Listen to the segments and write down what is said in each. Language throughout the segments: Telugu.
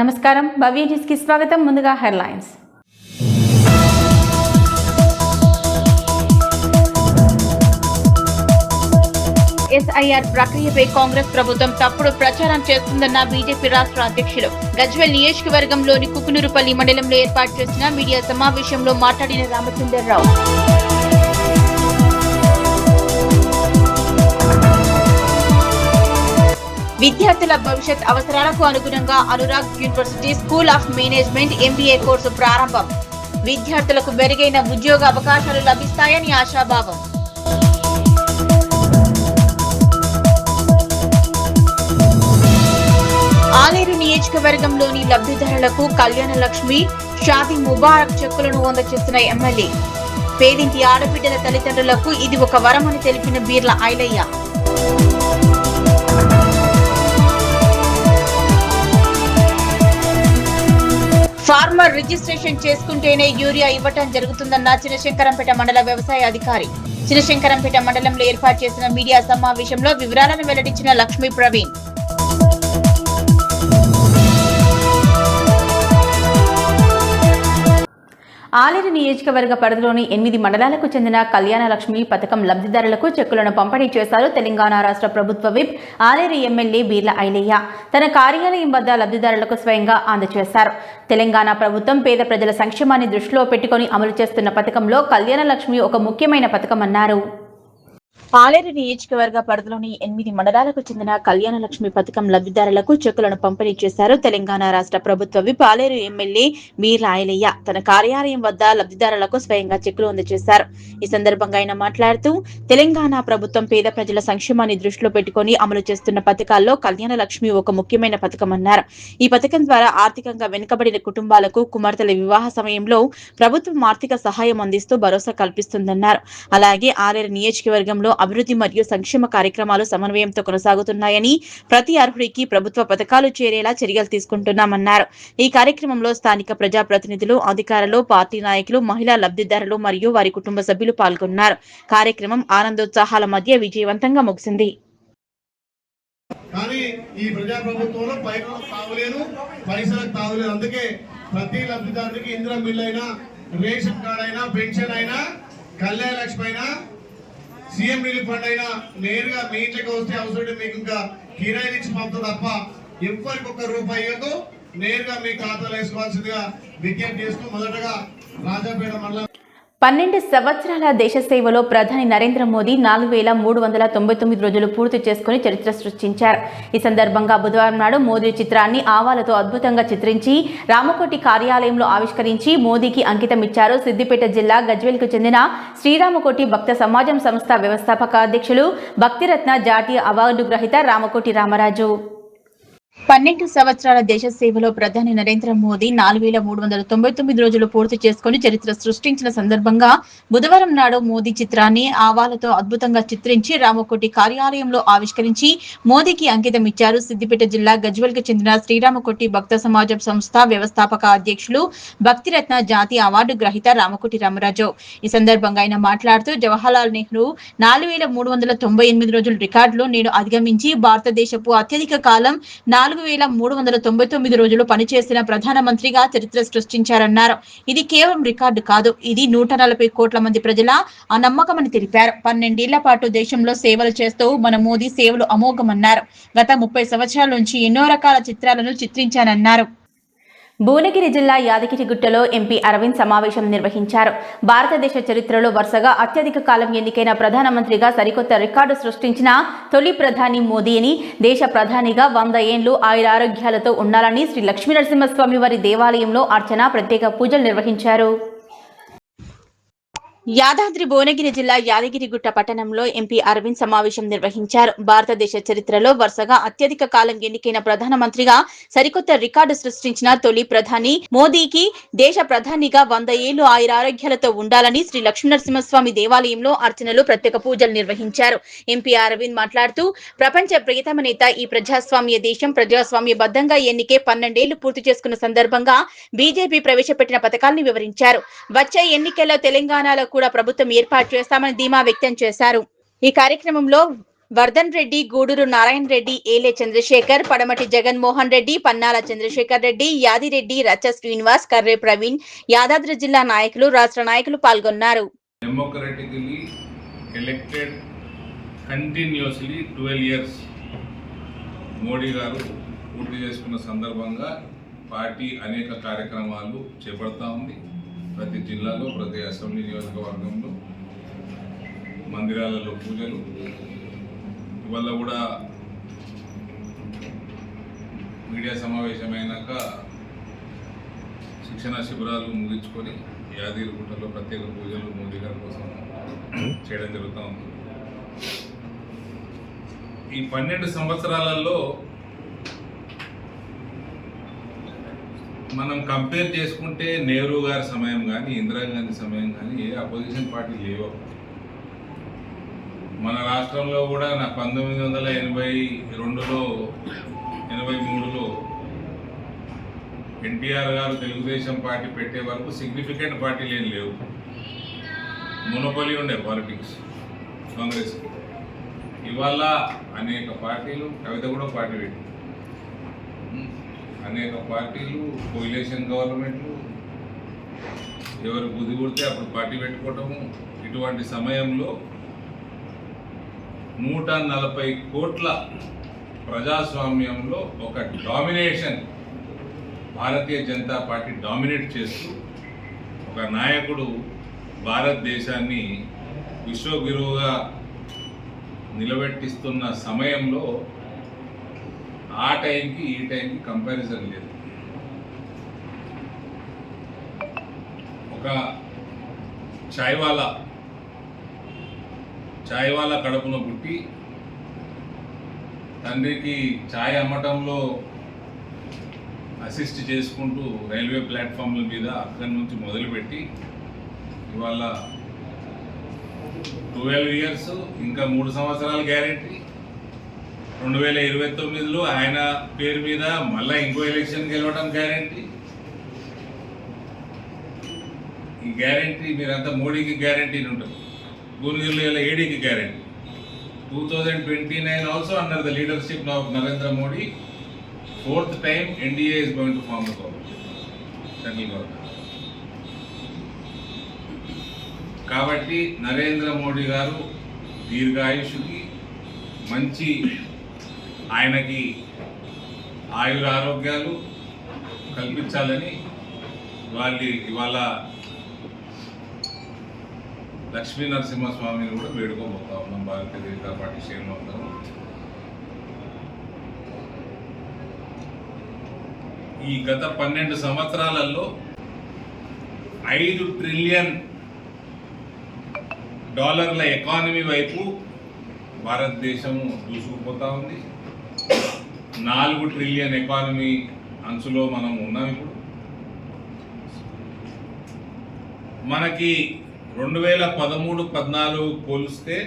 నమస్కారం భవ్య న్యూస్ కి స్వాగతం. ముందుగా హెడ్లైన్స్. ఎస్ఐఆర్ ప్రక్రియపై కాంగ్రెస్ ప్రభుత్వం తప్పుడు ప్రచారం చేస్తుందన్న బీజేపీ రాష్ట్ర అధ్యక్షులు. గజ్వేల్ నియోజకవర్గంలోని కుకునూరుపల్లి మండలంలో ఏర్పాటు చేసిన మీడియా సమావేశంలో మాట్లాడిన రామచంద్రరావు. విద్యార్థుల భవిష్యత్ అవసరాలకు అనుగుణంగా Anurag university school of management MBA course ప్రారంభం. విద్యార్థులకు మెరుగైన ఉద్యోగ అవకాశాలు లభిస్తాయని ఆశాభావం. ఆలేరు నియోజకవర్గంలోని లబ్ధిదారులకు కళ్యాణ లక్ష్మి, షాదీ ముబారక్ చెక్కులను అందజేస్తున్న ఎమ్మెల్యే. పేదింటి ఆడబిడ్డల తల్లిదండ్రులకు ఇది ఒక వరమని తెలిపిన బీర్ల ఐలయ్య. ఫార్మర్ రిజిస్ట్రేషన్ చేసుకుంటేనే యూరియా ఇవ్వటం జరుగుతుందన్న చినశంకరంపేట మండల వ్యవసాయ అధికారి. చినశంకరంపేట మండలంలో ఏర్పాటు చేసిన మీడియా సమావేశంలో వివరాలను వెల్లడించిన లక్ష్మీ ప్రవీణ్. ఆలేరు నియోజకవర్గ పరిధిలోని 8 మండలాలకు చెందిన కళ్యాణ లక్ష్మి పథకం లబ్ధిదారులకు చెక్కులను పంపిణీ చేశారు తెలంగాణ రాష్ట్ర ప్రభుత్వ విప్ ఆలేరు ఎమ్మెల్యే బీర్ల ఐలయ్య. తన కార్యాలయం వద్ద లబ్ధిదారులకు స్వయంగా అందజేశారు. తెలంగాణ ప్రభుత్వం పేద ప్రజల సంక్షేమాన్ని దృష్టిలో పెట్టుకుని అమలు చేస్తున్న పథకంలో కళ్యాణ లక్ష్మి ఒక ముఖ్యమైన పథకమన్నారు. ఆలేరు నియోజకవర్గ పరిధిలోని 8 మండలాలకు చెందిన కళ్యాణ లక్ష్మి పథకం లబ్ధిదారులకు చెక్కులను పంపిణీ చేశారు తెలంగాణ రాష్ట్ర ప్రభుత్వ విప్ ఆలేరు ఎమ్మెల్యే బీర్ల ఐలయ్య. తన కార్యాలయం వద్ద లబ్ధిదారులకు స్వయంగా చెక్కులు అందజేశారు. ఈ సందర్భంగా ఆయన మాట్లాడుతూ తెలంగాణ ప్రభుత్వం పేద ప్రజల సంక్షేమాన్ని దృష్టిలో పెట్టుకుని అమలు చేస్తున్న పథకాల్లో కళ్యాణ లక్ష్మి ఒక ముఖ్యమైన పథకమన్నారు. ఈ పథకం ద్వారా ఆర్థికంగా వెనుకబడిన కుటుంబాలకు కుమార్తెల వివాహ సమయంలో ప్రభుత్వం ఆర్థిక సహాయం అందిస్తూ భరోసా కల్పిస్తుందన్నారు. అలాగే ఆలేరు నియోజకవర్గంలో అభివృద్ధి మరియు సంక్షేమ కార్యక్రమాలు సమన్వయంతో కొనసాగుతున్నాయని, ప్రతి అర్హుడికి ప్రభుత్వ పథకాలు చేరేలా చర్యలు తీసుకుంటున్నామన్నారు. ఈ కార్యక్రమంలో స్థానిక ప్రజాప్రతినిధులు, అధికారులు, పార్టీ నాయకులు, మహిళా లబ్ధిదారులు మరియు వారి కుటుంబ సభ్యులు పాల్గొన్నారు. కార్యక్రమం ఆనందోత్సాహాల మధ్య విజయవంతంగా ముగిసింది. కానీ ఈ ప్రజాప్రభుత్వంలో పైసలకు తాగులేదు, పైసలకు తాగులేదు. అందుకే ప్రతి లబ్ధిదారుడికి ఇందిరా బిల్లు అయినా, రేషన్ కార్డు అయినా, పెన్షన్ అయినా, కళ్యాణ లక్ష్మి అయినా, సీఎం రిలీఫ్ ఫండ్ అయినా నేరుగా మీ ఇంట్లోకి వస్తే అవసరం మీకు ఇంకా కిరాయి ఇచ్చి పంపుతుంది తప్ప ఎవరికి ఒక్క రూపాయి ఇవ్వదు. నేరుగా మీ ఖాతాలో వేసుకోవాల్సిందిగా విజ్ఞప్తి చేస్తూ మొదటగా రాజాపేట మండలం 12 సంవత్సరాల దేశ సేవలో ప్రధాని నరేంద్ర మోదీ 4399 రోజులు పూర్తి చేసుకుని చరిత్ర సృష్టించారు. ఈ సందర్భంగా బుధవారం నాడు మోదీ చిత్రాన్ని ఆవాలతో అద్భుతంగా చిత్రించి రామకోటి కార్యాలయంలో ఆవిష్కరించి మోదీకి అంకితం ఇచ్చారు సిద్దిపేట జిల్లా గజ్వేల్కు చెందిన శ్రీరామకోటి భక్త సమాజం సంస్థ వ్యవస్థాపక అధ్యక్షులు భక్తిరత్న జాతీయ అవార్డు గ్రహీత రామకోటి రామరాజు. 12 సంవత్సరాల దేశ సేవలో ప్రధాని నరేంద్ర మోదీ 4399 రోజులు పూర్తి చేసుకుని చరిత్ర సృష్టించిన సందర్భంగా బుధవారం నాడు మోదీ చిత్రాన్ని ఆవాలతో అద్భుతంగా చిత్రించి రామకోటి కార్యాలయంలో ఆవిష్కరించి మోదీకి అంకితం ఇచ్చారు సిద్దిపేట జిల్లా గజ్వేల్కు చెందిన శ్రీరామకోటి భక్త సమాజం సంస్థ వ్యవస్థాపక అధ్యక్షులు భక్తిరత్న జాతీయ అవార్డు గ్రహీత రామకోటి రామరాజు. ఈ సందర్భంగా ఆయన మాట్లాడుతూ జవహర్లాల్ నెహ్రూ 4398 రోజుల రికార్డులు నేడు అధిగమించి భారతదేశపు అత్యధిక కాలం 4399 రోజులు పనిచేసిన ప్రధానమంత్రిగా చరిత్ర సృష్టించారన్నారు. ఇది కేవలం రికార్డు కాదు, ఇది 140 కోట్ల మంది ప్రజల ఆ నమ్మకమని తెలిపారు. 12 ఏళ్ల పాటు దేశంలో సేవలు చేస్తూ మన మోదీ సేవలు అమోఘమన్నారు. గత 30 సంవత్సరాల నుంచి ఎన్నో రకాల చిత్రాలను చిత్రించానన్నారు. భువనగిరి జిల్లా యాదగిరిగుట్టలో ఎంపీ అరవింద్ సమావేశం నిర్వహించారు. భారతదేశ చరిత్రలో వరుసగా అత్యధిక కాలం ఎన్నికైన ప్రధానమంత్రిగా సరికొత్త రికార్డు సృష్టించిన తొలి ప్రధాని మోదీ అని, దేశ ప్రధానిగా 100 ఏళ్లు ఆయురారోగ్యాలతో ఉండాలని శ్రీ లక్ష్మీనరసింహస్వామి వారి దేవాలయంలో అర్చన ప్రత్యేక పూజలు నిర్వహించారు. యాదాద్రి భువనగిరి జిల్లా యాదగిరిగుట్ట పట్టణంలో ఎంపీ అరవింద్ సమావేశం నిర్వహించారు. భారతదేశ చరిత్రలో వరుసగా అత్యధిక కాలం ఎన్నికైన ప్రధానమంత్రిగా సరికొత్త రికార్డు సృష్టించిన తొలి ప్రధాని మోదీకి దేశ ప్రధానిగా 100 ఏళ్లు ఆయురారోగ్యాలతో ఉండాలని శ్రీ లక్ష్మీనరసింహస్వామి దేవాలయంలో అర్చనలు ప్రత్యేక పూజలు నిర్వహించారు. ఎంపీ అరవింద్ మాట్లాడుతూ ప్రపంచ ప్రియతమ నేత ఈ ప్రజాస్వామ్య దేశం ప్రజాస్వామ్యబద్ధంగా ఎన్నికే 12 ఏళ్లు పూర్తి చేసుకున్న సందర్భంగా బీజేపీ ప్రవేశపెట్టిన పథకాలను వివరించారు. వచ్చే ఎన్నికల్లో తెలంగాణలో కూడా ప్రభుత్వం ఏర్పాటు చేస్తామని ధీమా వ్యక్తం చేశారు. ఈ కార్యక్రమంలో వర్ధన్ రెడ్డి, గూడూరు నారాయణ రెడ్డి, ఏలే చంద్రశేఖర్, పడమటి జగన్మోహన్ రెడ్డి, పన్నాల చంద్రశేఖర్ రెడ్డి, యాదిరెడ్డి, రచ్చ శ్రీనివాస్, కర్రే ప్రవీణ్, యాదాద్రి జిల్లా నాయకులు, రాష్ట్ర నాయకులు పాల్గొన్నారు. Democratically elected continuously 12 years Modi గారు పూర్తి చేసుకున్న సందర్భంగా పార్టీ అనేక కార్యక్రమాలు చేపడతా ఉంది. ప్రతి జిల్లాలో, ప్రతి అసెంబ్లీ నియోజకవర్గంలో మందిరాలలో పూజలు, ఇవాళ కూడా మీడియా సమావేశమైనాక శిక్షణ శిబిరాలు ముగించుకొని యాదగిరిగుట్టలో ప్రత్యేక పూజలు మోదీ గారి కోసం చేయడం జరుగుతూ ఉంది. ఈ 12 సంవత్సరాలలో మనం కంపేర్ చేసుకుంటే నెహ్రూ గారి సమయం కానీ, ఇందిరాగాంధీ సమయం కానీ ఏ అపోజిషన్ పార్టీ లేవు. మన రాష్ట్రంలో కూడా 1982లో 83లో ఎన్టీఆర్ గారు తెలుగుదేశం పార్టీ పెట్టే వరకు సిగ్నిఫికెంట్ పార్టీలు ఏం లేవు. మొనోపలి ఉండే పాలిటిక్స్ కాంగ్రెస్. ఇవాళ అనేక పార్టీలు, కవిత కూడా పార్టీ పెట్టి అనేక పార్టీలు, కోయిలేషన్ గవర్నమెంట్లు, ఎవరు బుద్ధి కొడితే అప్పుడు పార్టీ పెట్టుకోవటము. ఇటువంటి సమయంలో 140 కోట్ల ప్రజాస్వామ్యంలో ఒక domination Bharatiya Janata party dominate చేస్తూ ఒక నాయకుడు భారతదేశాన్ని విశ్వగురువుగా నిలబెట్టిస్తున్న సమయంలో ఆ టైంకి ఈ టైంకి కంపారిజన్ లేదు. ఒక చాయ్వాలా కడుపున పుట్టి తండ్రికి ఛాయ్ అమ్మటంలో అసిస్ట్ చేసుకుంటూ రైల్వే ప్లాట్ఫామ్ల మీద అక్కడి నుంచి మొదలుపెట్టి ఇవాళ 12 ఇయర్స్, ఇంకా 3 సంవత్సరాలు గ్యారెంటీ. 2029లో ఆయన పేరు మీద మళ్ళీ ఇంకో ఎలక్షన్ గెలవడం గ్యారెంటీ. ఈ గ్యారెంటీ మీరంతా మోడీకి గ్యారెంటీ ఉంటుంది, భువనగిరిలో ఏడీకి guarantee. 2029 also under the leadership of Narendra Modi, 4th time NDA is going to form the government, central government. కాబట్టి నరేంద్ర మోడీ గారు దీర్ఘాయుషుకి, మంచి ఆయనకి ఆయుర ఆరోగ్యాలు కల్పించాలని ఇవాళ లక్ష్మీ నరసింహస్వామిని కూడా వేడుకోబోతా ఉన్నాం. భారతీయ జనతా పార్టీ శ్రేణులు అందరం ఈ గత 12 సంవత్సరాలలో $5 ట్రిలియన్ ఎకానమీ వైపు భారతదేశము దూసుకుపోతా ఉంది. 4 ట్రిలియన్ ఎకానమీ అంచులో మనం ఉన్నాం. ఇప్పుడు మనకి 2013-14 పోలిస్తే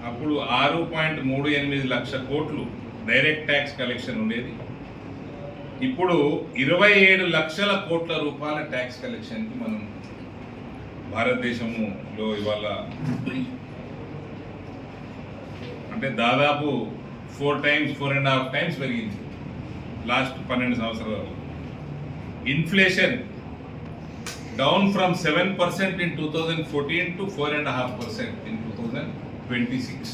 అప్పుడు 6.38 లక్షల కోట్లు డైరెక్ట్ ట్యాక్స్ కలెక్షన్ ఉండేది. ఇప్పుడు 27 లక్షల కోట్ల రూపాయల ట్యాక్స్ కలెక్షన్కి మనం భారతదేశంలో ఇవాళ అంటే దాదాపు 4.5 టైమ్స్ పెరిగింది లాస్ట్ 12 సంవత్సరాలు. Inflation down from 7% in 2014 to 4.5% in 2026.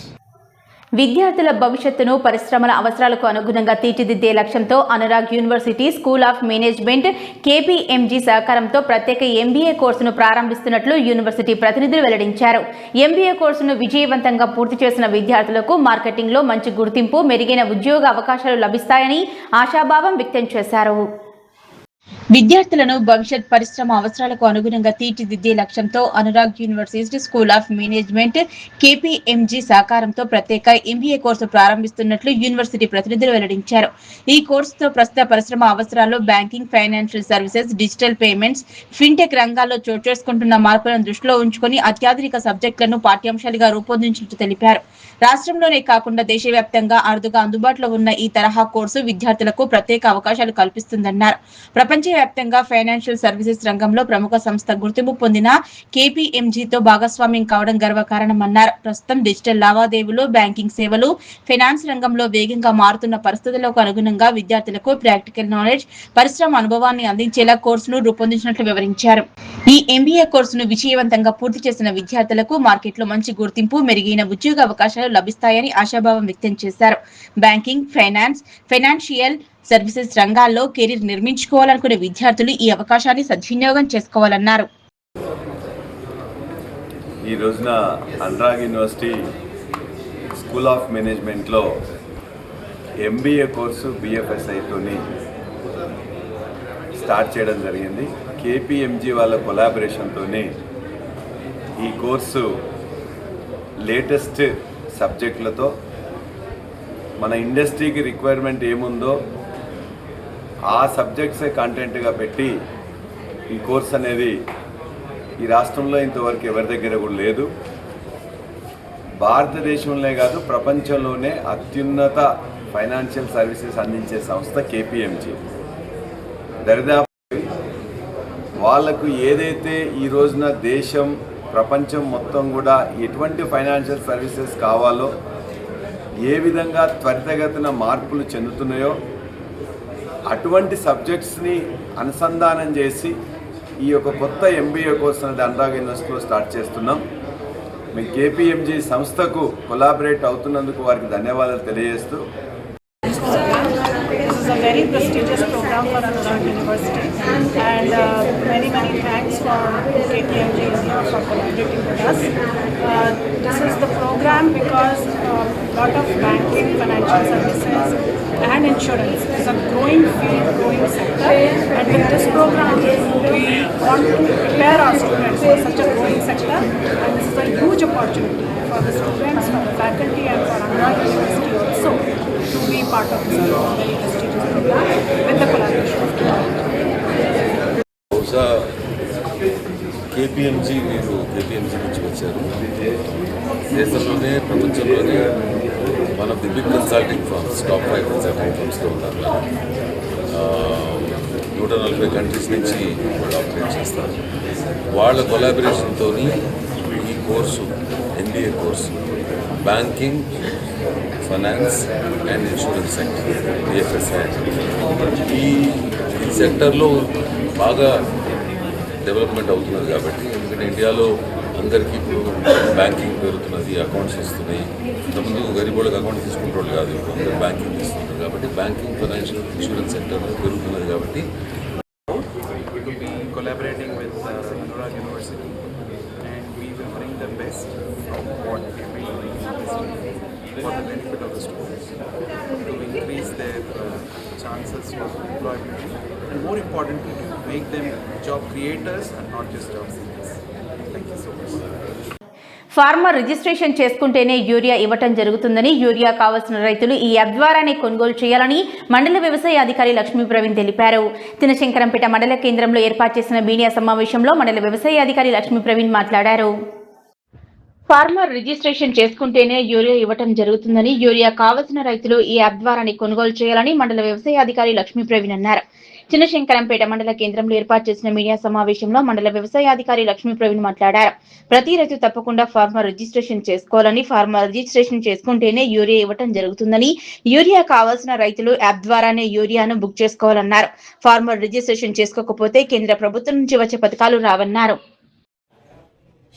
విద్యార్థుల భవిష్యత్తును పరిశ్రమల అవసరాలకు అనుగుణంగా తీర్చిదిద్దే లక్ష్యంతో Anurag university school of management KPMG సహకారంతో ప్రత్యేక MBA కోర్సును ప్రారంభిస్తున్నట్లు యూనివర్సిటీ ప్రతినిధులు వెల్లడించారు. MBA కోర్సును విజయవంతంగా పూర్తి చేసిన విద్యార్థులకు మార్కెటింగ్లో మంచి గుర్తింపు, మెరుగైన ఉద్యోగ అవకాశాలు లభిస్తాయని ఆశాభావం వ్యక్తం చేశారు. విద్యార్థులను భవిష్యత్ పరిశ్రమ అవసరాలకు అనుగుణంగా తీర్చిదిద్దే లక్ష్యంతో Anurag university school of management KPMG సహకారంతో ప్రత్యేక MBA కోర్సు ప్రారంభిస్తున్నట్లు యూనివర్సిటీ ప్రతినిధులు వెల్లడించారు. ఈ కోర్సుతో ప్రస్తుత పరిశ్రమ అవసరాల్లో banking, financial services, digital payments, fintech రంగాల్లో చోటు చేసుకుంటున్న మార్పులను దృష్టిలో ఉంచుకొని అత్యాధునిక సబ్జెక్టులను పాఠ్యాంశాలుగా రూపొందించినట్లు తెలిపారు. రాష్ట్రంలోనే కాకుండా దేశవ్యాప్తంగా అరుదుగా అందుబాటులో ఉన్న ఈ తరహా కోర్సు విద్యార్థులకు ప్రత్యేక అవకాశాలు కల్పిస్తుందన్నారు. ప్రపంచ దేశవ్యాప్తంగా ఫైనాన్షియల్ సర్వీసెస్ రంగంలో ప్రముఖ సంస్థ గుర్తింపు పొందిన KPMGతో భాగస్వామ్యం కావడం గర్వకారణమన్నారు. ప్రస్తుతం డిజిటల్ లావాదేవీలు, బ్యాంకింగ్ సేవలు, ఫైనాన్స్ రంగంలో వేగంగా మారుతున్న పరిస్థితులకు అనుగుణంగా విద్యార్థులకు ప్రాక్టికల్ నాలెడ్జ్, పరిశ్రమ అనుభవాన్ని అందించేలా కోర్సును రూపొందించినట్లు వివరించారు. ఈ MBA కోర్సును విజయవంతంగా పూర్తి చేసిన విద్యార్థులకు మార్కెట్లో మంచి గుర్తింపు, మెరుగైన ఉద్యోగ అవకాశాలు లభిస్తాయని ఆశాభావం వ్యక్తం చేశారు. బ్యాంకింగ్, ఫైనాన్షియల్ సర్వీసెస్ రంగాల్లో కెరీర్ నిర్మించుకోవాలనుకునే విద్యార్థులు ఈ అవకాశాన్ని సద్వినియోగం చేసుకోవాలన్నారు. ఈ రోజున అనురాగ్ యూనివర్సిటీ స్కూల్ ఆఫ్ మేనేజ్మెంట్లో MBA కోర్సు BFSIతోని స్టార్ట్ చేయడం జరిగింది. KPMG వాళ్ళ కొలాబరేషన్తోని ఈ కోర్సు లేటెస్ట్ సబ్జెక్టులతో మన ఇండస్ట్రీకి రిక్వైర్మెంట్ ఏముందో ఆ సబ్జెక్ట్సే కంటెంట్గా పెట్టి ఈ కోర్స్ అనేది ఈ రాష్ట్రంలో ఇంతవరకు ఎవరి దగ్గర కూడా లేదు. భారతదేశంలో కాదు, ప్రపంచంలోనే అత్యున్నత ఫైనాన్షియల్ సర్వీసెస్ అందించే సంస్థ KPMG. దరిదాపు వాళ్లకు ఏదైతే ఈ రోజున దేశం, ప్రపంచం మొత్తం కూడా ఎటువంటి ఫైనాన్షియల్ సర్వీసెస్ కావాలో, ఏ విధంగా త్వరితగతిన మార్పులు చెందుతున్నాయో అటువంటి సబ్జెక్ట్స్ని అనుసంధానం చేసి ఈ యొక్క కొత్త MBA కోర్స్ అనేది అనురాగ్ యూనివర్సిటీలో స్టార్ట్ చేస్తున్నాం. మీ KPMG సంస్థకు కొలాబరేట్ అవుతున్నందుకు వారికి ధన్యవాదాలు తెలియజేస్తూ, This is a very prestigious program for Anurag University, and many thanks for KPMG India for collaborating with us. This is the program because lot of banking, financial services and insurance is a growing field, growing sector, and with this program we want to prepare our students for such a growing sector, and this is a huge opportunity for the students, for the faculty and for Anurag University also to be part of this very prestigious program with the collaboration of బహుశా KPMG నుంచి వచ్చారు. దేశంలోనే, ప్రపంచంలోనే one of the big consulting firms, top 5 consulting ఫర్మ్స్లో ఉన్నారు. 140 కంట్రీస్ నుంచి వాళ్ళు ఆపరేట్ చేస్తారు. వాళ్ళ కొలాబరేషన్తో ఈ course, MBA course, banking, finance and insurance sector, BFSI, ఈ సెక్టర్లో బాగా డెవలప్మెంట్ అవుతున్నది. కాబట్టి ఎందుకంటే ఇండియాలో అందరికీ ఇప్పుడు బ్యాంకింగ్ పెరుగుతున్నది, అకౌంట్స్ వస్తున్నాయి. ఇంతకుముందు గరీబోళ్ళకి అకౌంట్ తీసుకుంటారు కాదు, ఇప్పుడు అందరూ బ్యాంకింగ్ తీసుకుంటారు. కాబట్టి బ్యాంకింగ్, ఫైనాన్షియల్, ఇన్సూరెన్స్ సెక్టర్లో పెరుగుతున్నది. కాబట్టి we will be collaborating with Anurag University, and we will bring the best from what we are doing in industry for the benefit of the students, to increase their chances for employment, and more importantly to make them job creators and not just job seekers. Thank you so much. Farmer registration చేసుకుంటేనే యూరియా ఇవ్వటం జరుగుతుందని, యూరియా కావాల్సిన రైతులు ఈ యాప్ ద్వారానే కొనుగోలు చేయాలని మండల వ్యవసాయ అధికారి లక్ష్మీ ప్రవీణ్ తెలిపారు. తినశంకరంపేట మండల కేంద్రంలో ఏర్పాటు చేసిన మీడియా సమావేశంలో మండల వ్యవసాయ అధికారి లక్ష్మీ ప్రవీణ్ మాట్లాడారు. ఫార్మర్ రిజిస్ట్రేషన్ చేసుకుంటేనే యూరియా ఇవ్వటం జరుగుతుందని, యూరియా కావాల్సిన రైతులు ఈ యాప్ ద్వారానే కొనుగోలు చేయాలని మండల వ్యవసాయ అధికారి లక్ష్మీ ప్రవీణ్ అన్నారు. చిన్నశంకరంపేట మండల కేంద్రంలో ఏర్పాటు చేసిన మీడియా సమావేశంలో మండల వ్యవసాయ అధికారి లక్ష్మీ ప్రవీణ్ మాట్లాడారు. ప్రతి రైతు తప్పకుండా ఫార్మర్ రిజిస్ట్రేషన్ చేసుకోవాలని, ఫార్మర్ రిజిస్ట్రేషన్ చేసుకుంటేనే యూరియా ఇవ్వటం జరుగుతుందని, యూరియా కావాల్సిన రైతులు యాప్ ద్వారానే యూరియాను బుక్ చేసుకోవాలన్నారు. ఫార్మర్ రిజిస్ట్రేషన్ చేసుకోకపోతే కేంద్ర ప్రభుత్వం నుంచి వచ్చే పథకాలు రావన్నారు.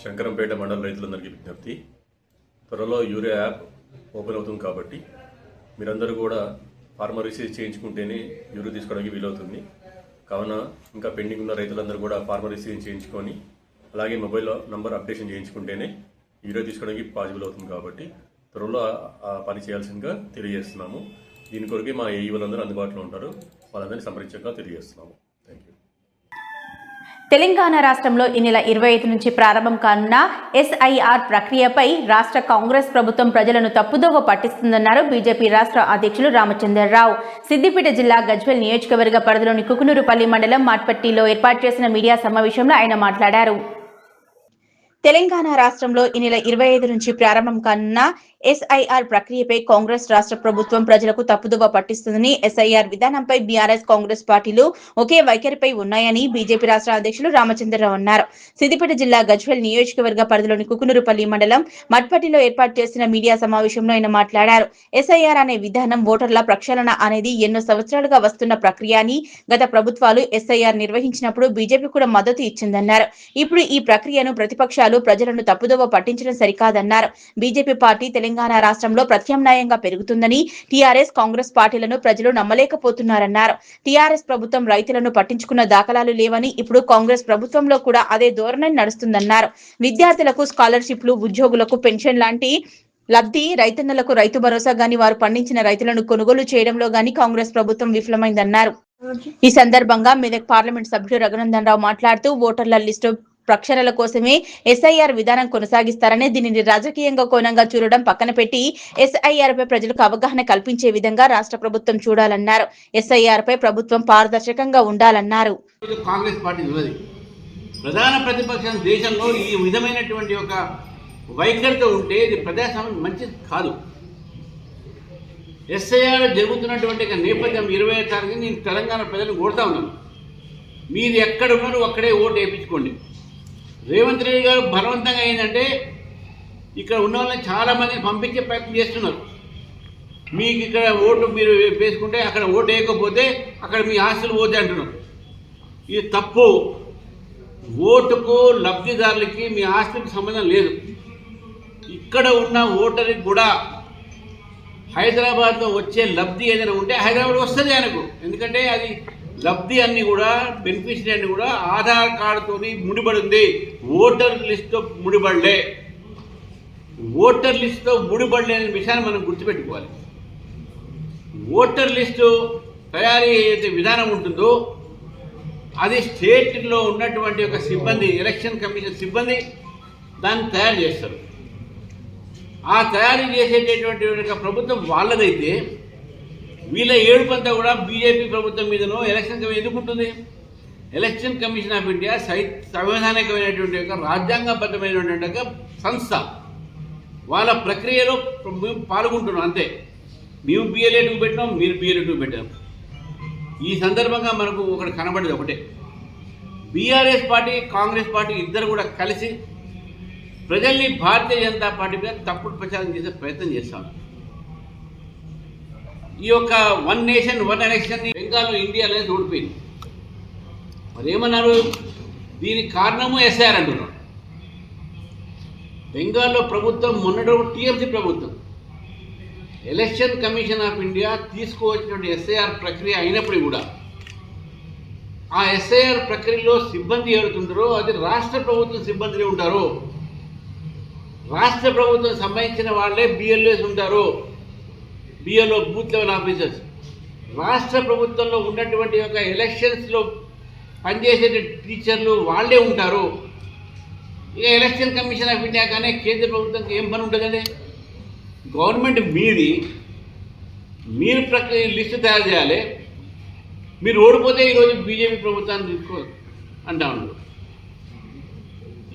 శంకరంపేట మండల రైతులందరికీ విజ్ఞప్తి, త్వరలో యూరియా యాప్ ఓపెన్ అవుతుంది కాబట్టి మీరందరూ కూడా ఫార్మర్ రిజిస్ట్రేషన్ చేయించుకుంటేనే యూరియా తీసుకోవడానికి వీలవుతుంది. కావున ఇంకా పెండింగ్ ఉన్న రైతులందరూ కూడా ఫార్మర్ రిజిస్ట్రేషన్ చేయించుకొని అలాగే మొబైల్ నంబర్ అప్డేషన్ చేయించుకుంటేనే యూరియా తీసుకోవడానికి పాసిబుల్ అవుతుంది. కాబట్టి త్వరలో ఆ పని చేయాల్సిందిగా తెలియజేస్తున్నాము. దీని కొరకే మా ఏఈ వాళ్ళందరూ అందుబాటులో ఉంటారు, వాళ్ళందరినీ సంప్రదించగా తెలియజేస్తున్నాము. Thank you. తెలంగాణ రాష్ట్రంలో ఈ నెల 25 నుంచి ప్రారంభం కానున్న SIR ప్రక్రియపై రాష్ట్ర కాంగ్రెస్ ప్రభుత్వం ప్రజలను తప్పుదోవ పట్టిస్తుందన్నారు బీజేపీ రాష్ట్ర అధ్యక్షులు రామచంద్రరావు. సిద్దిపేట జిల్లా గజ్వేల్ నియోజకవర్గ పరిధిలోని కుకునూరుపల్లి మండలం మాట్పట్టిలో ఏర్పాటు చేసిన మీడియా సమావేశంలో ఆయన మాట్లాడారు. తెలంగాణ రాష్ట్రంలో ఈ నెల 25 నుంచి ప్రారంభం కానున్న ఎస్ఐఆర్ ప్రక్రియపై కాంగ్రెస్ రాష్ట్ర ప్రభుత్వం ప్రజలకు తప్పుదోవ పట్టిస్తుందని, ఎస్ఐఆర్ విధానంపై బీఆర్ఎస్ కాంగ్రెస్ పార్టీలు ఒకే వైఖరిపై ఉన్నాయని బీజేపీ రాష్ట్ర అధ్యక్షులు రామచంద్రరావు అన్నారు. సిద్దిపేట జిల్లా గజ్వేల్ నియోజకవర్గ పరిధిలోని కుకునూరుపల్లి మండలం మట్పట్టిలో ఏర్పాటు చేసిన మీడియా సమావేశంలో ఆయన మాట్లాడారు. ఎస్ఐఆర్ అనే విధానం ఓటర్ల ప్రక్షాళన అనేది ఎన్నో సంవత్సరాలుగా వస్తున్న ప్రక్రియ అని, గత ప్రభుత్వాలు ఎస్ఐఆర్ నిర్వహించినప్పుడు బీజేపీ కూడా మద్దతు ఇచ్చిందన్నారు. ఇప్పుడు ఈ ప్రక్రియను ప్రతిపక్షాలు ప్రజలను తప్పుదోవ పట్టించడం సరికాదన్నారు. బీజేపీ పార్టీ తెలంగాణ రాష్ట్రంలో ప్రత్యామ్నాయంగా పెరుగుతుందని, టీఆర్ఎస్ కాంగ్రెస్ పార్టీలను ప్రజలు నమ్మలేకపోతున్నారన్నారు. టీఆర్ఎస్ ప్రభుత్వం రైతులను పట్టించుకున్న దాఖలాలు లేవని, ఇప్పుడు కాంగ్రెస్ ప్రభుత్వంలో కూడా అదే ధోరణి నడుస్తుందన్నారు. విద్యార్థులకు స్కాలర్షిప్లు, ఉద్యోగులకు పెన్షన్ లాంటి లబ్ధి, రైతన్నలకు రైతు భరోసా గాని, వారు పండించిన రైతులను కొనుగోలు చేయడంలో గాని కాంగ్రెస్ ప్రభుత్వం విఫలమైందన్నారు. ఈ సందర్భంగా మెదక్ పార్లమెంట్ సభ్యుడు రఘునందన్ రావు మాట్లాడుతూ, ఓటర్ల లిస్టు ప్రక్షాళన కోసమే ఎస్ఐఆర్ విధానం కొనసాగిస్తారని, దీనిని రాజకీయంగా కోణంగా చూడడం పక్కన పెట్టి ఎస్ఐఆర్ పై ప్రజలకు అవగాహన కల్పించే విధంగా రాష్ట్ర ప్రభుత్వం చూడాలన్నారు. ఎస్ఐఆర్ పై ప్రభుత్వం పారదర్శకంగా ఉండాలన్నారు. కాంగ్రెస్ పార్టీ ప్రధాన ప్రతిపక్షం దేశంలో ఈ విధమైనటువంటి ఒక వైఖరితో ఉంటే ఇది ప్రజాస్వామ్యం మంచిది కాదు. ఎస్ఐఆర్ జరుగుతున్నటువంటి నేపథ్యం 20వ తారీఖు నేను తెలంగాణ ప్రజలను కోరుతా ఉన్నాను, మీరు ఎక్కడ ఉన్నారో అక్కడే ఓటు వేయించుకోండి. రేవంత్ రెడ్డి గారు బలవంతంగా ఏంటంటే ఇక్కడ ఉన్న వాళ్ళని చాలామందిని పంపించే ప్రయత్నం చేస్తున్నారు. మీకు ఇక్కడ ఓటు మీరు వేసుకుంటే అక్కడ ఓటు వేయకపోతే అక్కడ మీ ఆస్తులు పోతే అంటున్నారు. ఇది తప్పు. ఓటుకు లబ్ధిదారులకి మీ ఆస్తులకు సంబంధం లేదు. ఇక్కడ ఉన్న ఓటర్కి కూడా హైదరాబాద్లో వచ్చే లబ్ధి ఏదైనా ఉంటే హైదరాబాద్ వస్తుంది ఆయనకు. ఎందుకంటే అది లబ్ధి అన్ని కూడా బెనిఫిషరీ అన్ని కూడా ఆధార్ కార్డుతో ముడిపడి ఉంది, ఓటర్ లిస్టుతో ముడిపడలే. ఓటర్ లిస్టుతో ముడిపడలే అనే విషయాన్ని మనం గుర్తుపెట్టుకోవాలి. ఓటర్ లిస్టు తయారీ ఏదైతే విధానం ఉంటుందో అది స్టేట్లో ఉన్నటువంటి ఒక సిబ్బంది, ఎలక్షన్ కమిషన్ సిబ్బంది దాన్ని తయారు చేస్తారు. ఆ తయారీ చేసేటటువంటి ప్రభుత్వం వాళ్ళదైతే వీళ్ళ ఏడుపంతా కూడా బీజేపీ ప్రభుత్వం మీదనో ఎలక్షన్ కమిషన్ ఎందుకుంటుంది? ఎలక్షన్ కమిషన్ ఆఫ్ ఇండియా సంవిధానికమైనటువంటి ఒక రాజ్యాంగబద్ధమైనటువంటి ఒక సంస్థ. వాళ్ళ ప్రక్రియలో మేము పాల్గొంటున్నాం అంతే. మేము BLA 2 పెట్టినాం, మీరు BLA 2 పెట్టాం. ఈ సందర్భంగా మనకు ఒకటి కనబడేది ఒకటే, బీఆర్ఎస్ పార్టీ కాంగ్రెస్ పార్టీ ఇద్దరు కూడా కలిసి ప్రజల్ని భారతీయ జనతా పార్టీ మీద తప్పుడు ప్రచారం చేసే ప్రయత్నం చేస్తాం. ఈ యొక్క 1 నేషన్ 1 ఎలక్షన్ బెంగాల్లో ఇండియా అనేది ఓడిపోయింది. మరి ఏమన్నారు? దీనికి కారణము ఎస్ఐఆర్ అంటున్నారు. బెంగాల్లో ప్రభుత్వం మొన్నటి టీఎంసీ ప్రభుత్వం ఎలక్షన్ కమిషన్ ఆఫ్ ఇండియా తీసుకువచ్చినటువంటి ఎస్ఐఆర్ ప్రక్రియ అయినప్పుడు కూడా ఆ ఎస్ఐఆర్ ప్రక్రియలో సిబ్బంది ఎవరుతుంటారో అది రాష్ట్ర ప్రభుత్వం సిబ్బందిని ఉంటారు. రాష్ట్ర ప్రభుత్వం సంబంధించిన వాళ్ళే BLOs ఉంటారు, BLO బూత్ లెవెల్ ఆఫీసర్స్. రాష్ట్ర ప్రభుత్వంలో ఉన్నటువంటి ఒక ఎలక్షన్స్లో పనిచేసే టీచర్లు వాళ్ళే ఉంటారు. ఇక ఎలక్షన్ కమిషన్ ఆఫ్ ఇండియా కానీ కేంద్ర ప్రభుత్వానికి ఏం పని ఉంటుందండి? గవర్నమెంట్ మీది, మీరు లిస్టు తయారు చేయాలి. మీరు ఓడిపోతే ఈరోజు బీజేపీ ప్రభుత్వాన్ని తీసుకో అంటా ఉన్నారు.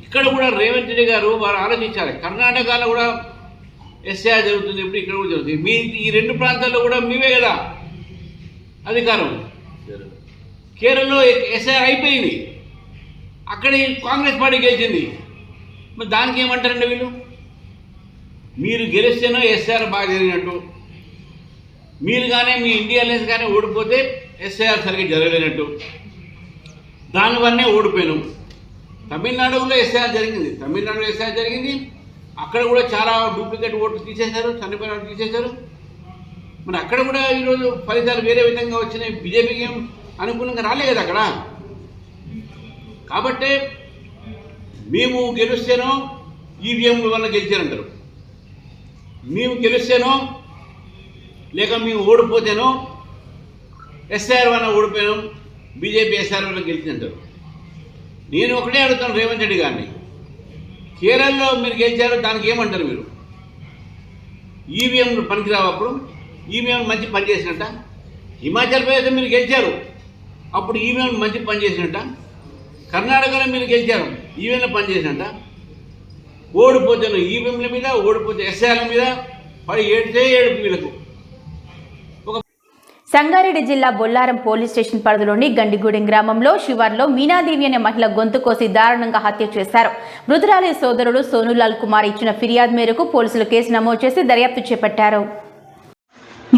ఇక్కడ కూడా రేవంత్ రెడ్డి గారు వారు ఆలోచించాలి. కర్ణాటకలో కూడా ఎస్ఐఆర్ జరుగుతుంది, ఇప్పుడు ఇక్కడ కూడా జరుగుతుంది. మీ ఈ 2 ప్రాంతాల్లో కూడా మీవే కదా అధికారం. కేరళలో ఎస్ఐఆర్ అయిపోయింది, అక్కడ కాంగ్రెస్ పార్టీ గెలిచింది. మరి దానికి ఏమంటారండి వీళ్ళు? మీరు గెలిస్తేనో ఎస్ఐఆర్ బాగా జరిగినట్టు, మీరు కానీ మీ ఇండియా అలయన్స్ కానీ ఓడిపోతే ఎస్ఐఆర్ సరిగ్గా జరగలేనట్టు, దానివల్లనే ఓడిపోయాను. తమిళనాడులో ఎస్ఐఆర్ జరిగింది, తమిళనాడులో ఎస్ఐఆర్ జరిగింది, అక్కడ కూడా చాలా డూప్లికేట్ ఓట్లు తీసేశారు, చనిపోయిన ఓట్లు తీసేశారు. మరి అక్కడ కూడా ఈరోజు ఫలితాలు వేరే విధంగా వచ్చినాయి. బీజేపీకి ఏం అనుకూలంగా రాలే కదా అక్కడ. కాబట్టి మేము గెలిస్తేనో ఈవీఎం వల్ల గెలిచారంటారు, మేము గెలిస్తేనో లేక మేము ఓడిపోతేనో ఎస్ఐఆర్ వల్ల ఓడిపోయాం, బీజేపీ ఎస్ఐఆర్ వల్ల గెలిచిందంటారు. నేను ఒకటే అడుగుతాను రేవంత్ రెడ్డి గారిని, కేరళలో మీరు గెలిచారు, దానికి ఏమంటారు మీరు? ఈవీఎంలు పనికిరావు, అప్పుడు ఈవీఎం మంచి పని చేసినట్ట. హిమాచల్ ప్రదేశ్లో మీరు గెలిచారు, అప్పుడు ఈవీఎం మంచి పని చేసినట్ట. కర్ణాటకలో మీరు గెలిచారు, ఈవీఎంలో పని చేసినట్ట. ఓడిపోతాను ఈవీఎంల మీద, ఓడిపోతే ఎస్ఐఆర్ల మీద వాడు ఏడితే ఏడుపు వీళ్ళకు. సంగారెడ్డి జిల్లా బొల్లారం పోలీస్ స్టేషన్ పరిధిలోని గండిగూడెం గ్రామంలో శివార్లో మీనాదేవి అనే మహిళ గొంతు కోసి దారుణంగా హత్య చేశారు. మృతురాలి సోదరుడు సోనులాల్ కుమార్ ఇచ్చిన ఫిర్యాదు మేరకు పోలీసులు కేసు నమోదు చేసి దర్యాప్తు చేపట్టారు.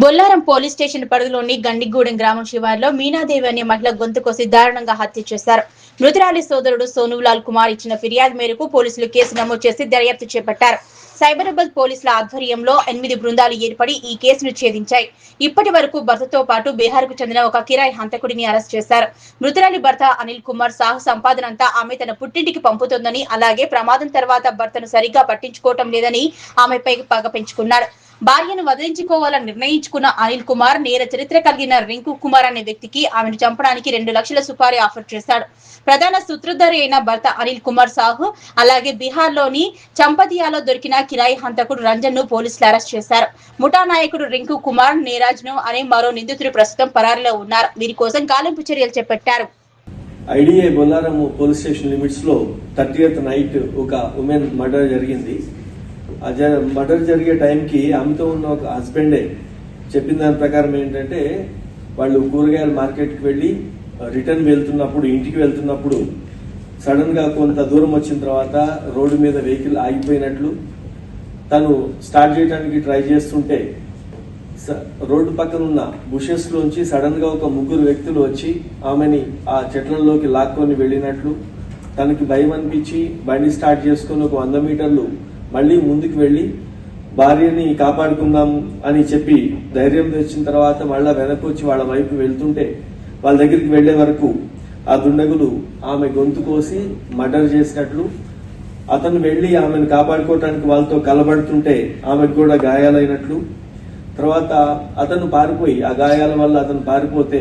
బొల్లారం పోలీస్ స్టేషన్ పరిధిలోని గండిగూడెం గ్రామం శివార్లో మీనాదేవి అనే మహిళ గొంతు కోసి దారుణంగా హత్య చేశారు. మృతురాలి సోదరుడు సోనులాల్ కుమార్ ఇచ్చిన ఫిర్యాదు మేరకు పోలీసులు కేసు నమోదు చేసి దర్యాప్తు చేపట్టారు. సైబరాబాద్ పోలీసుల ఆధ్వర్యంలో 8 బృందాలు ఏర్పడి ఈ కేసును ఛేదించాయి. ఇప్పటి వరకు భర్తతో పాటు బీహార్కు చెందిన ఒక కిరాయి హంతకుడిని అరెస్ట్ చేశారు. మృతురాలి భర్త అనిల్ కుమార్ సాహు సంపాదన అంతా ఆమె తన పుట్టింటికి పంపుతోందని, అలాగే ప్రమాదం తర్వాత భర్తను సరిగా పట్టించుకోవటం లేదని ఆమెపై పగ పెంచుకున్నాడు. భార్యను వదిలించుకోవాలని నిర్ణయించుకున్న అనిల్ కుమార్ నేర చరిత్ర కలిగిన రింకు కుమార్ అనే వ్యక్తికి ఆమెను చంపడానికి 2 లక్షల సుపారీ ఆఫర్ చేశాడు. ప్రధాన సూత్రధారి అయిన భర్త అనిల్ కుమార్ సాహు, అలాగే బీహార్లోని చంపతియాలో దొరికిన కిరాయి హంతకుడు రంజన్ ను పోలీసులు అరెస్ట్ చేశారు. ముఠా నాయకుడు రింకు కుమార్, నీరాజ్ ను అనే మరో నిందితుడు ప్రస్తుతం పరారీలో ఉన్నారు. వీరి కోసం గాలింపు చర్యలు చేపట్టారు. IDI Bollaram police station limits లో 30th నైట్ ఒక ఉమెన్ మర్డర్ జరిగింది. మర్డర్ జరిగే టైంకి ఆమెతో ఉన్న ఒక హస్బెండే చెప్పిన దాని ప్రకారం ఏంటంటే, వాళ్ళు కూరగాయల మార్కెట్కి వెళ్ళి రిటర్న్ వెళ్తున్నప్పుడు, ఇంటికి వెళ్తున్నప్పుడు సడన్ గా కొంత దూరం వచ్చిన తర్వాత రోడ్డు మీద వెహికల్ ఆగిపోయినట్లు, తను స్టార్ట్ చేయడానికి ట్రై చేస్తుంటే రోడ్డు పక్కన ఉన్న బుషెస్ లోంచి సడన్ గా ఒక 3 వ్యక్తులు వచ్చి ఆమెని ఆ చెట్లలోకి లాక్కొని వెళ్ళినట్లు, తనకి భయం అనిపించి బండి స్టార్ట్ చేసుకుని ఒక 100 మీటర్లు మళ్ళీ ముందుకు వెళ్లి భార్యని కాపాడుకుందాం అని చెప్పి ధైర్యం తెచ్చిన తర్వాత మళ్ళా వెనక్కి వచ్చి వాళ్ళ వైపు వెళ్తుంటే, వాళ్ళ దగ్గరికి వెళ్లే వరకు ఆ దుండగులు ఆమె గొంతు కోసి మర్డర్ చేసినట్లు, అతను వెళ్లి ఆమెను కాపాడుకోవటానికి వాళ్ళతో కలబడుతుంటే ఆమెకు కూడా గాయాలైనట్లు, తర్వాత అతను పారిపోయి ఆ గాయాల వల్ల అతను పారిపోతే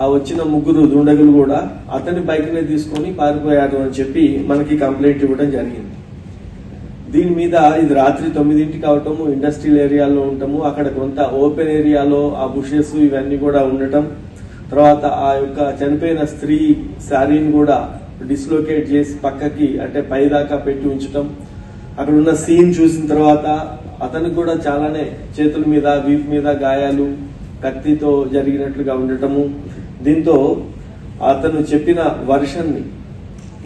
ఆ వచ్చిన 3 దుండగులు కూడా అతని బైక్నే తీసుకొని పారిపోయారు అని చెప్పి మనకి కంప్లైంట్ ఇవ్వడం జరిగింది. దీని మీద ఇది రాత్రి 9 అవటము, ఇండస్ట్రియల్ ఏరియాలో ఉండటము, అక్కడ కొంత ఓపెన్ ఏరియాలో ఆ బుషెస్ ఇవన్నీ కూడా ఉండటం, తర్వాత ఆ యొక్క చనిపోయిన స్త్రీ శారీని కూడా డిస్లోకేట్ చేసి పక్కకి అంటే పైదాకా పెట్టి ఉంచటం, అక్కడ ఉన్న సీన్ చూసిన తర్వాత అతనికి కూడా చాలానే చేతుల మీద వీపు మీద గాయాలు కత్తితో జరిగినట్లుగా ఉండటము, దీంతో అతను చెప్పిన వర్షన్ ని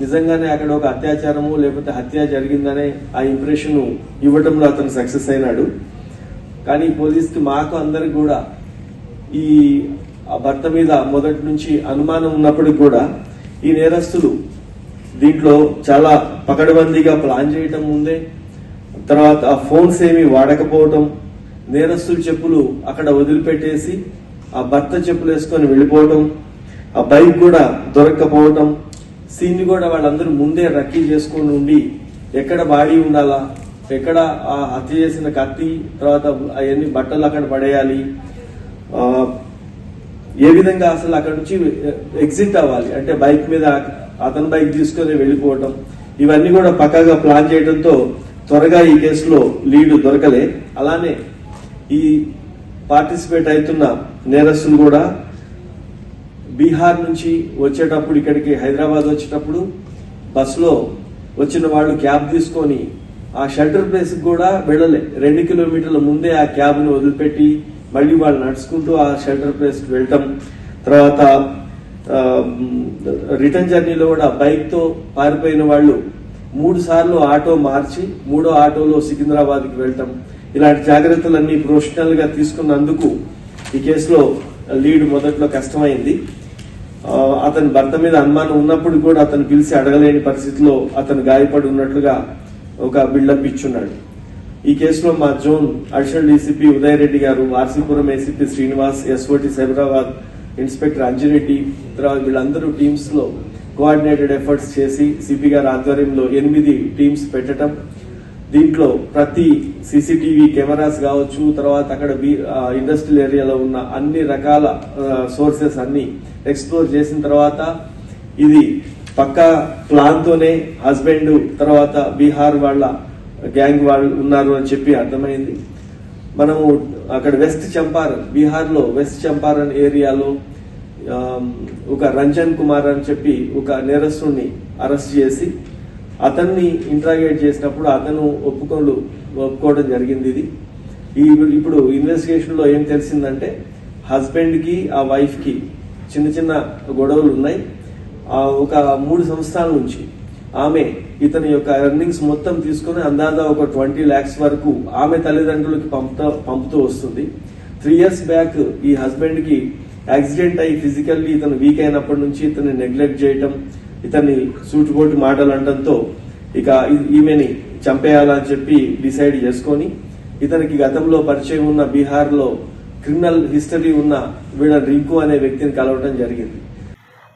నిజంగానే అక్కడ ఒక అత్యాచారము లేకపోతే హత్య జరిగిందనే ఆ ఇంప్రెషన్ ఇవ్వడంలో అతను సక్సెస్ అయినాడు. కానీ పోలీసుకి మాకు అందరికి కూడా ఈ భర్త మీద మొదటి నుంచి అనుమానం ఉన్నప్పటికి కూడా ఈ నేరస్తులు దీంట్లో చాలా పకడ్బందీగా ప్లాన్ చేయటం ముందే, తర్వాత ఆ ఫోన్స్ ఏమి వాడకపోవటం, నేరస్తుల చెప్పులు అక్కడ వదిలిపెట్టేసి ఆ భర్త చెప్పులు వేసుకొని వెళ్ళిపోవటం, ఆ బైక్ కూడా దొరక్కపోవటం, సీన్ కూడా వాళ్ళందరూ ముందే రక్కీ చేసుకొని ఉండి ఎక్కడ బాడీ ఉండాలా, ఎక్కడ ఆ హత్య చేసిన కత్తి, తర్వాత అవన్నీ బట్టలు అక్కడ పడేయాలి, ఏ విధంగా అసలు అక్కడ నుంచి ఎగ్జిట్ అవ్వాలి అంటే బైక్ మీద అతని బైక్ తీసుకొని వెళ్ళిపోవటం, ఇవన్నీ కూడా పక్కాగా ప్లాన్ చేయడంతో త్వరగా ఈ కేసులో లీడ్ దొరకలే. అలానే ఈ పార్టిసిపేట్ అవుతున్న నేరస్తులు కూడా బీహార్ నుంచి వచ్చేటప్పుడు ఇక్కడికి హైదరాబాద్ వచ్చేటప్పుడు బస్సులో వచ్చిన వాళ్ళు క్యాబ్ తీసుకొని ఆ షెల్టర్ ప్లేస్ కూడా వెళ్ళలే. 2 కిలోమీటర్ల ముందే ఆ క్యాబ్ ను వదిలిపెట్టి మళ్ళీ వాళ్ళు నడుచుకుంటూ ఆ షెల్టర్ ప్లేస్ కి వెళ్ళటం, తర్వాత రిటర్న్ జర్నీలో కూడా బైక్ తో పారిపోయిన వాళ్ళు 3 సార్లు ఆటో మార్చి 3వ ఆటోలో సికింద్రాబాద్ కి వెళ్ళటం, ఇలాంటి జాగ్రత్తలన్నీ ప్రొఫెషనల్ గా తీసుకున్నందుకు ఈ కేసులో లీడ్ మొదట్లో కష్టమైంది. అతని భర్త మీద అనుమానం ఉన్నప్పుడు కూడా అతను పిలిచి అడగలేని పరిస్థితిలో అతను గాయపడి ఉన్నట్లుగా ఒక బిల్డప్ ఇచ్చున్నాడు. ఈ కేసులో మా zone additional DCP Uday Reddy garu, RC Puram ACP Srinivas, SOT Cyberabad inspector Anjireddy, తర్వాత వీళ్ళందరూ టీమ్స్ లో కోఆర్డినేటెడ్ ఎఫర్ట్స్ చేసి సిపి గారి ఆధ్వర్యంలో 8 టీమ్స్ పెట్టడం, దీంట్లో ప్రతి సీసీటీవీ కెమెరాస్ కావచ్చు, తర్వాత అక్కడ ఇండస్ట్రియల్ ఏరియాలో ఉన్న అన్ని రకాల సోర్సెస్ అన్ని ఎక్స్ప్లోర్ చేసిన తర్వాత ఇది పక్కా ప్లాన్ తోనే హస్బెండ్ తర్వాత బీహార్ వాళ్ళ గ్యాంగ్ వాళ్ళు ఉన్నారు అని చెప్పి అర్థమైంది. మనము అక్కడ వెస్ట్ చంపారన్, బీహార్ లో వెస్ట్ చంపారన్ ఏరియాలో ఒక రంజన్ కుమార్ అని చెప్పి ఒక నేరస్తుడిని అరెస్ట్ చేసి అతన్ని ఇంట్రాగేట్ చేసినప్పుడు అతను ఒప్పుకోవడం జరిగింది. ఇది ఇప్పుడు ఇన్వెస్టిగేషన్ లో ఏం తెలిసిందంటే హస్బెండ్ కి ఆ వైఫ్ కి చిన్న చిన్న గొడవలు ఉన్నాయి. ఒక 3 సంవత్సరాల నుంచి ఆమె ఇతని యొక్క ఎర్నింగ్స్ మొత్తం తీసుకుని అందాజా ఒక 20 lakhs వరకు ఆమె తల్లిదండ్రులకి పంపుతూ వస్తుంది. 3 years బ్యాక్ ఈ హస్బెండ్ కి యాక్సిడెంట్ అయ్యి ఫిజికల్లీ ఇతను వీక్ అయినప్పటి నుంచి ఇతన్ని నెగ్లెక్ట్ చేయటం, ఇతన్ని సూటిపోటి మాటలు అనడంతో ఇక ఈమెని చంపేయాలని చెప్పి డిసైడ్ చేసుకొని ఇతనికి గతంలో పరిచయం ఉన్న బీహార్ లో క్రిమినల్ హిస్టరీ ఉన్న వీళ్ళ రింకు అనే వ్యక్తిని కలవడం జరిగింది.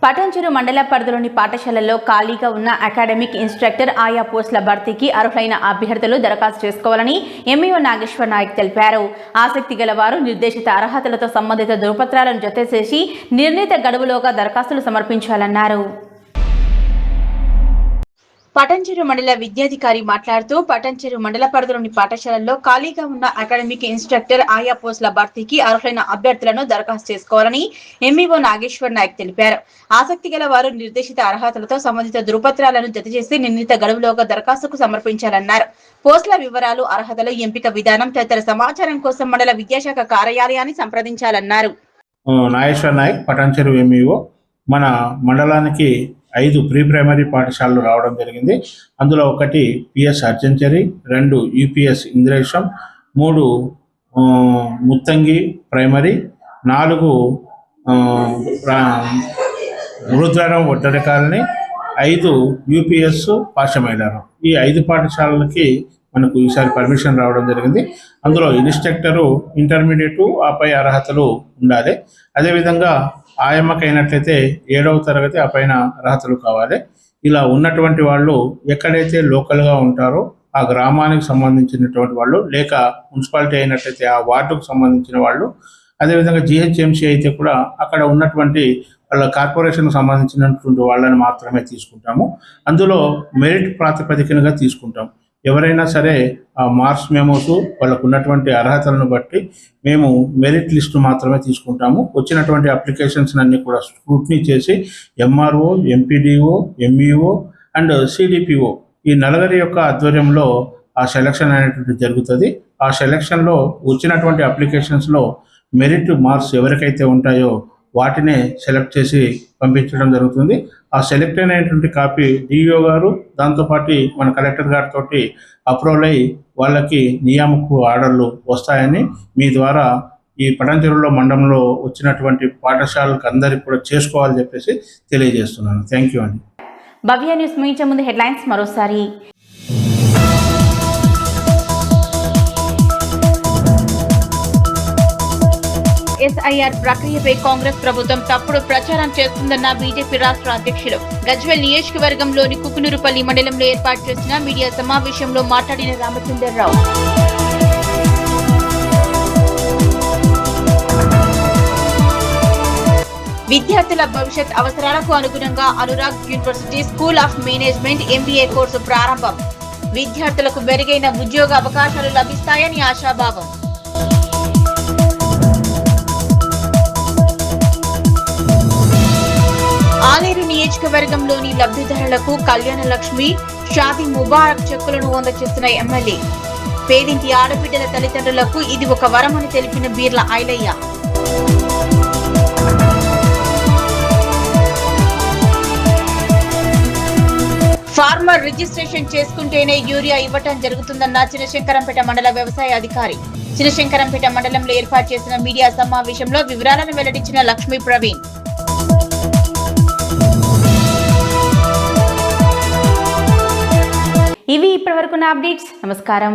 పటాన్చెరు మండల పరిధిలోని పాఠశాలల్లో ఖాళీగా ఉన్న అకాడమిక్ ఇన్స్ట్రక్టర్ ఆయా పోస్టుల భర్తీకి అర్హులైన అభ్యర్థులు దరఖాస్తు చేసుకోవాలని ఎంఈఓ నాగేశ్వర్ నాయక్ తెలిపారు. ఆసక్తి గల వారు నిర్దేశిత అర్హతలతో సంబంధిత ధృవపత్రాలను జతచేసి నిర్ణీత గడువులోగా దరఖాస్తులు సమర్పించాలన్నారు. పటాన్చెరు మండల విద్యాధికారి మాట్లాడుతూ పటాన్చెరు మండల పరిధిలోని పాఠశాలల్లో ఖాళీగా ఉన్న అకాడమిక్ ఇన్స్ట్రక్టర్ ఆయా పోస్టుల భర్తీకి అర్హులైన అభ్యర్థులను దరఖాస్తు చేసుకోవాలని ఎంఈఓ నాగేశ్వర్ నాయక్ తెలిపారు. ఆసక్తి గల వారు నిర్దేశిత అర్హతలతో సంబంధిత ధృవపత్రాలను జతచేసి నిర్ణీత గడువులోగా దరఖాస్తుకు సమర్పించాలన్నారు. పోస్టుల వివరాలు, అర్హతలు, ఎంపిక విధానం తదితర సమాచారం కోసం మండల విద్యాశాఖ కార్యాలయాన్ని సంప్రదించాలన్నారు. నాగేశ్వర్ నాయక్, పటాన్చెరు ఎంఈఓ. మన మండలానికి 5 ప్రీ ప్రైమరీ పాఠశాలలు రావడం జరిగింది. అందులో 1 పిఎస్ అర్జంచరి, 2 యూపీఎస్ ఇంద్రేశం, 3 ముత్తంగి ప్రైమరీ, 4 రుద్రారం ఒట్టడి కాలనీ, 5 యూపీఎస్ పాశమైలారం. ఈ 5 పాఠశాలలకి మనకు ఈసారి పర్మిషన్ రావడం జరిగింది. అందులో ఇన్స్ట్రక్టరు ఇంటర్మీడియట్ ఆపై అర్హతలు ఉండాలి. అదేవిధంగా ఆయమ్మకైనట్లయితే 7వ తరగతి ఆ పైన అర్హతలు కావాలి. ఇలా ఉన్నటువంటి వాళ్ళు ఎక్కడైతే లోకల్గా ఉంటారో ఆ గ్రామానికి సంబంధించినటువంటి వాళ్ళు, లేక మున్సిపాలిటీ అయినట్లయితే ఆ వార్డుకు సంబంధించిన వాళ్ళు, అదేవిధంగా జిహెచ్ఎంసీ అయితే కూడా అక్కడ ఉన్నటువంటి వాళ్ళ కార్పొరేషన్కి సంబంధించినటువంటి వాళ్ళని మాత్రమే తీసుకుంటాము. అందులో మెరిట్ ప్రాతిపదికనగా తీసుకుంటాం. ఎవరైనా సరే ఆ మార్క్స్ మెమోస్ వాళ్ళకు ఉన్నటువంటి అర్హతలను బట్టి మేము మెరిట్ లిస్టు మాత్రమే తీసుకుంటాము. వచ్చినటువంటి అప్లికేషన్స్ అన్ని కూడా స్క్రూటినీ చేసి MRO, MPDO, MEO and CDPO ఈ నలుగురి యొక్క ఆధ్వర్యంలో ఆ సెలక్షన్ అనేటువంటి జరుగుతుంది. ఆ సెలక్షన్లో వచ్చినటువంటి అప్లికేషన్స్లో మెరిట్ మార్క్స్ ఎవరికైతే ఉంటాయో వాటినే సెలెక్ట్ చేసి పంపించడం జరుగుతుంది. ఆ సెలెక్ట్ అయినటువంటి కాపీ డిఈఓ గారు దాంతోపాటు మన కలెక్టర్ గారితో అప్రూవల్ అయ్యి వాళ్ళకి నియామక ఆర్డర్లు వస్తాయని మీ ద్వారా ఈ పటాన్చెరులో మండలంలో వచ్చినటువంటి పాఠశాలకు అందరికీ కూడా చేసుకోవాలని చెప్పేసి తెలియజేస్తున్నాను. థ్యాంక్ యూ అండి. భవ్య న్యూస్ ముగించే ముందు హెడ్లైన్స్ మరోసారి. ఎస్ఐఆర్ ప్రక్రియపై కాంగ్రెస్ ప్రభుత్వం తప్పుడు ప్రచారం చేస్తుందన్న బీజేపీ రాష్ట్ర అధ్యక్షులు. గజ్వేల్ నియోజకవర్గంలోని కుకునూరుపల్లి మండలంలో ఏర్పాటు చేసిన మీడియా సమావేశంలో మాట్లాడిన రామచంద్రరావు. విద్యార్థుల భవిష్యత్ అవసరాలకు అనుగుణంగా Anurag university school of management MBA course ప్రారంభం. విద్యార్థులకు మెరుగైన ఉద్యోగ అవకాశాలు లభిస్తాయని ఆశాభావం. ఆలేరు నియోజకవర్గంలోని లబ్ధిదారులకు కళ్యాణ లక్ష్మి, షాదీ ముబారక్ చెక్కులను అందజేస్తున్న ఎమ్మెల్యే. పేదింటి ఆడబిడ్డల తల్లిదండ్రులకు ఇది ఒక వరమని తెలిపిన బీర్ల ఐలయ్య. ఫార్మర్ రిజిస్ట్రేషన్ చేసుకుంటేనే యూరియా ఇవ్వటం జరుగుతుందన్న చినశంకరంపేట మండల వ్యవసాయ అధికారి. చినశంకరంపేట మండలంలో ఏర్పాటు చేసిన మీడియా సమావేశంలో వివరాలను వెల్లడించిన లక్ష్మీ ప్రవీణ్. ఇవి ఇప్పటివరకున్న అప్డేట్స్. నమస్కారం.